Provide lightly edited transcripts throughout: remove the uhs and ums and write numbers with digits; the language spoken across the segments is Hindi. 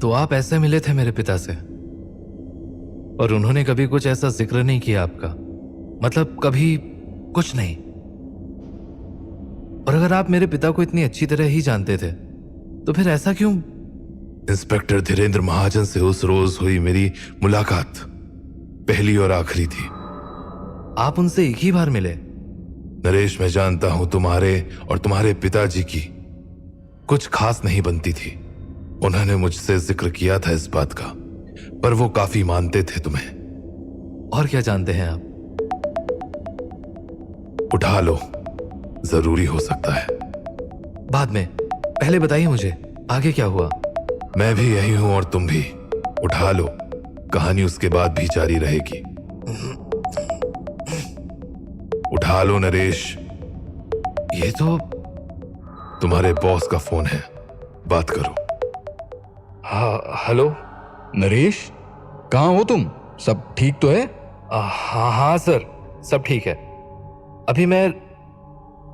तो आप ऐसे मिले थे मेरे पिता से और उन्होंने कभी कुछ ऐसा जिक्र नहीं किया आपका, मतलब कभी कुछ नहीं। और अगर आप मेरे पिता को इतनी अच्छी तरह ही जानते थे तो फिर ऐसा क्यों? इंस्पेक्टर धीरेन्द्र महाजन से उस रोज हुई मेरी मुलाकात पहली और आखिरी थी। आप उनसे एक ही बार मिले? नरेश, मैं जानता हूं तुम्हारे और तुम्हारे पिताजी की कुछ खास नहीं बनती थी। उन्होंने मुझसे जिक्र किया था इस बात का, पर वो काफी मानते थे तुम्हें। और क्या जानते हैं आप? उठा लो, जरूरी हो सकता है। बाद में, पहले बताइए मुझे आगे क्या हुआ। मैं भी यही हूं और तुम भी। उठा लो, कहानी उसके बाद भी जारी रहेगी। उठा लो नरेश। ये तो तुम्हारे बॉस का फोन है, बात करो। हाँ, हेलो नरेश, कहाँ हो तुम? सब ठीक तो है? हाँ हाँ सर, सब ठीक है। अभी मैं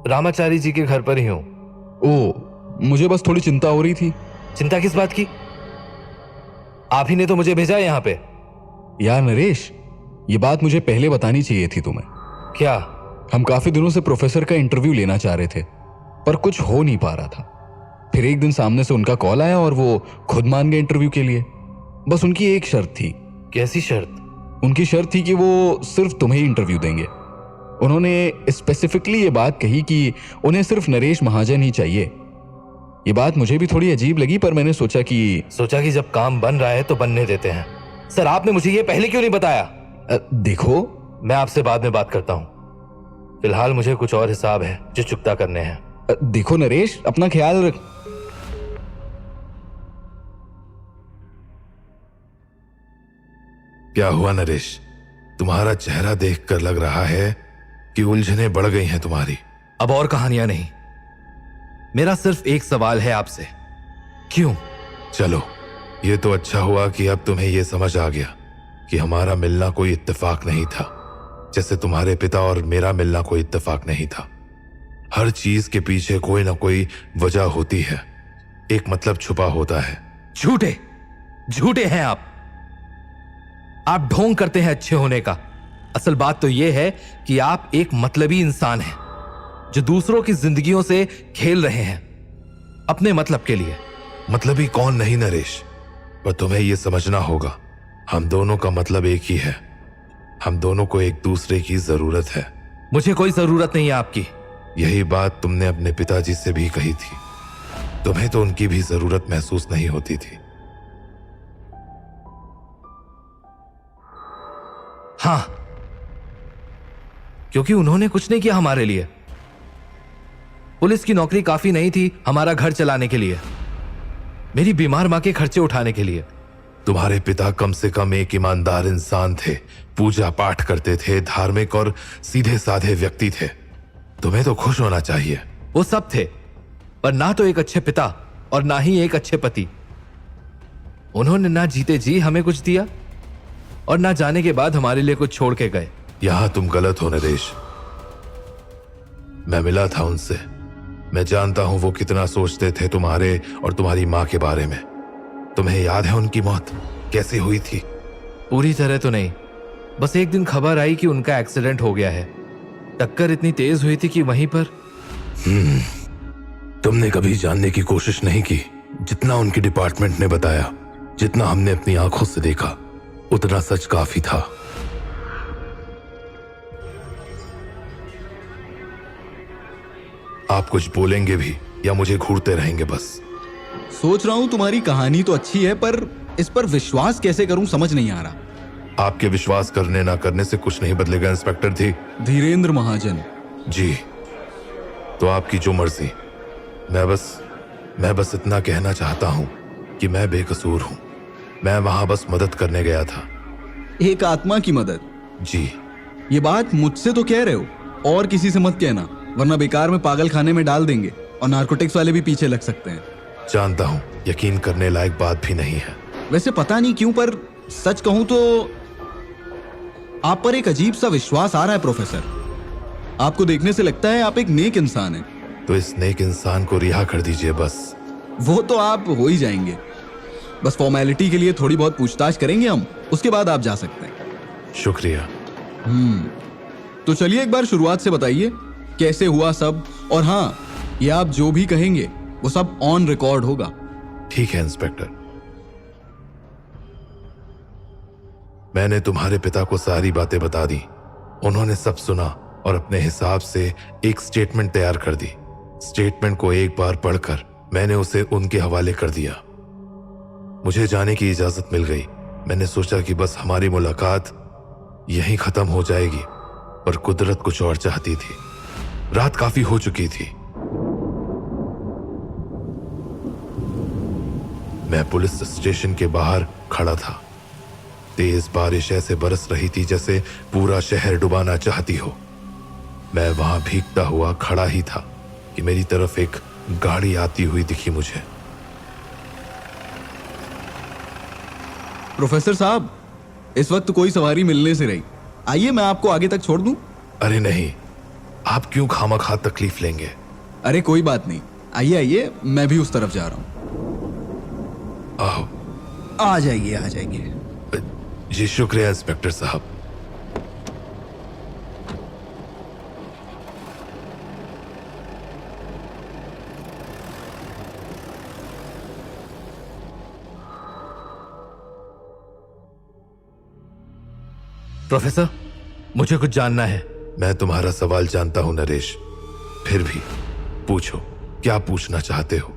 रामाचारी जी के घर पर ही हूँ। ओ, मुझे बस थोड़ी चिंता हो रही थी। चिंता किस बात की? आप ही ने तो मुझे भेजा है यहाँ पे। यार नरेश, ये बात मुझे पहले बतानी चाहिए थी तुम्हें। क्या? हम काफी दिनों से प्रोफेसर का इंटरव्यू लेना चाह रहे थे, पर कुछ हो नहीं पा रहा था। फिर एक दिन सामने से उनका कॉल आया और वो खुद मान गए इंटरव्यू के लिए। बस उनकी एक शर्त थी। कैसी शर्त? उनकी शर्त थी कि वो सिर्फ तुम्हें ही इंटरव्यू देंगे। उन्होंने स्पेसिफिकली ये बात कही कि उन्हें सिर्फ नरेश महाजन ही चाहिए। ये बात मुझे भी थोड़ी अजीब लगी, पर मैंने सोचा कि जब काम बन रहा है तो बनने देते हैं। सर, आपने मुझे ये पहले क्यों नहीं बताया? देखो, मैं आपसे बाद में बात करता हूँ। फिलहाल मुझे कुछ और हिसाब है जो चुकता करने हैं। देखो नरेश, अपना ख्याल रख। क्या हुआ नरेश? तुम्हारा चेहरा देखकर लग रहा है कि उलझनें बढ़ गई हैं तुम्हारी। अब और कहानियां नहीं। मेरा सिर्फ एक सवाल है आपसे। क्यों? चलो, ये तो अच्छा हुआ कि अब तुम्हें यह समझ आ गया कि हमारा मिलना कोई इत्तेफाक नहीं था, जैसे तुम्हारे पिता और मेरा मिलना कोई इत्तेफाक नहीं था। हर चीज के पीछे कोई ना कोई वजह होती है, एक मतलब छुपा होता है। झूठे झूठे हैं आप ढोंग करते हैं अच्छे होने का। असल बात तो यह है कि आप एक मतलबी इंसान हैं जो दूसरों की जिंदगियों से खेल रहे हैं अपने मतलब के लिए। मतलबी कौन नहीं नरेश, पर तुम्हें यह समझना होगा, हम दोनों का मतलब एक ही है। हम दोनों को एक दूसरे की जरूरत है। मुझे कोई जरूरत नहीं है आपकी। यही बात तुमने अपने पिताजी से भी कही थी। तुम्हें तो उनकी भी जरूरत महसूस नहीं होती थी। हां, क्योंकि उन्होंने कुछ नहीं किया हमारे लिए। पुलिस की नौकरी काफी नहीं थी हमारा घर चलाने के लिए, मेरी बीमार मां के खर्चे उठाने के लिए। तुम्हारे पिता कम से कम एक ईमानदार इंसान थे, पूजा पाठ करते थे, धार्मिक और सीधे साधे व्यक्ति थे। तुम्हें तो खुश होना चाहिए। वो सब थे, पर ना तो एक अच्छे पिता और ना ही एक अच्छे पति। उन्होंने ना जीते जी हमें कुछ दिया और ना जाने के बाद हमारे लिए कुछ छोड़ के गए। यहां तुम गलत हो नरेश। मैं मिला था उनसे, मैं जानता हूं वो कितना सोचते थे तुम्हारे और तुम्हारी मां के बारे में। तुम्हें याद है उनकी मौत कैसे हुई थी? पूरी तरह तो नहीं, बस एक दिन खबर आई कि उनका एक्सीडेंट हो गया है। टक्कर इतनी तेज हुई थी कि वहीं पर। तुमने कभी जानने की कोशिश नहीं की? जितना उनके डिपार्टमेंट ने बताया, जितना हमने अपनी आंखों से देखा, उतना सच काफी था। आप कुछ बोलेंगे भी या मुझे घूरते रहेंगे? बस सोच रहा हूं, तुम्हारी कहानी तो अच्छी है, पर इस पर विश्वास कैसे करूं समझ नहीं आ रहा। आपके विश्वास करने ना करने से कुछ नहीं बदलेगा इंस्पेक्टर जी। धीरेन्द्र महाजन जी, तो आपकी जो मर्जी। मैं बस इतना कहना चाहता हूं कि मैं बेकसूर हूं। मैं वहां बस मदद करने गया था। एक आत्मा की मदद? जी। ये बात मुझसे तो कह रहे हो, और किसी से मत कहना, वरना बेकार में पागल खाने में डाल देंगे और नारकोटिक्स वाले भी पीछे लग सकते हैं। जानता हूं, यकीन करने लायक बात भी नहीं है। वैसे पता नहीं क्यों, पर सच कहूं तो आप पर एक अजीब सा विश्वास आ रहा है प्रोफेसर। आपको देखने से लगता है आप एक नेक इंसान हैं। तो इस नेक इंसान को रिहा कर दीजिए बस। वो तो आप हो ही जाएंगे। बस फॉर्मेलिटी के लिए थोड़ी बहुत पूछताछ करेंगे हम, उसके बाद आप जा सकते हैं। शुक्रिया। तो चलिए एक बार शुरुआत से बताइए कैसे हुआ सब, और हाँ, ये आप जो भी कहेंगे वो सब ऑन रिकॉर्ड होगा। ठीक है इंस्पेक्टर, मैंने तुम्हारे पिता को सारी बातें बता दी। उन्होंने सब सुना और अपने हिसाब से एक स्टेटमेंट तैयार कर दी। स्टेटमेंट को एक बार पढ़कर मैंने उसे उनके हवाले कर दिया। मुझे जाने की इजाजत मिल गई। मैंने सोचा कि बस हमारी मुलाकात यहीं खत्म हो जाएगी, पर कुदरत कुछ और चाहती थी। रात काफी हो चुकी थी। मैं पुलिस स्टेशन के बाहर खड़ा था। तेज बारिश ऐसे बरस रही थी जैसे पूरा शहर डुबाना चाहती हो। मैं वहां भीगता हुआ खड़ा ही था कि मेरी तरफ एक गाड़ी आती हुई दिखी मुझे। प्रोफेसर साहब, इस वक्त कोई सवारी मिलने से रही, आइए मैं आपको आगे तक छोड़ दूं। अरे नहीं, आप क्यों खामखा तकलीफ लेंगे? अरे कोई बात नहीं, आइए आइए, मैं भी उस तरफ जा रहा हूं। आओ। आ जाइए आ जाइए। जी शुक्रिया इंस्पेक्टर साहब। प्रोफेसर, मुझे कुछ जानना है। मैं तुम्हारा सवाल जानता हूं नरेश, फिर भी पूछो, क्या पूछना चाहते हो?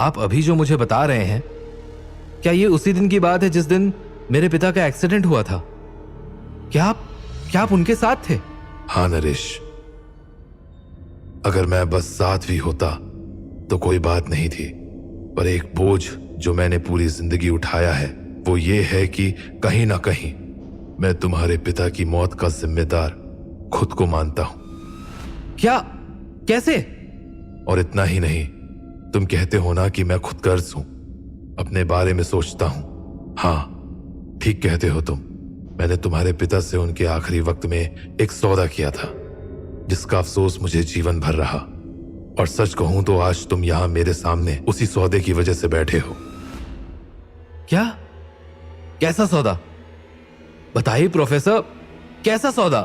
आप अभी जो मुझे बता रहे हैं, क्या ये उसी दिन की बात है जिस दिन मेरे पिता का एक्सीडेंट हुआ था? क्या आप उनके साथ थे? हाँ नरेश, अगर मैं बस साथ भी होता तो कोई बात नहीं थी, पर एक बोझ जो मैंने पूरी जिंदगी उठाया है वो ये है कि कहीं ना कहीं मैं तुम्हारे पिता की मौत का जिम्मेदार खुद को मानता हूं। क्या? कैसे? और इतना ही नहीं, तुम कहते हो ना कि मैं खुद गर्ज हूं, अपने बारे में सोचता हूं। हाँ, ठीक कहते हो तुम। मैंने तुम्हारे पिता से उनके आखिरी वक्त में एक सौदा किया था जिसका अफसोस मुझे जीवन भर रहा। और सच कहूं तो आज तुम यहां मेरे सामने उसी सौदे की वजह से बैठे हो। क्या? कैसा सौदा? बताइए प्रोफेसर, कैसा सौदा?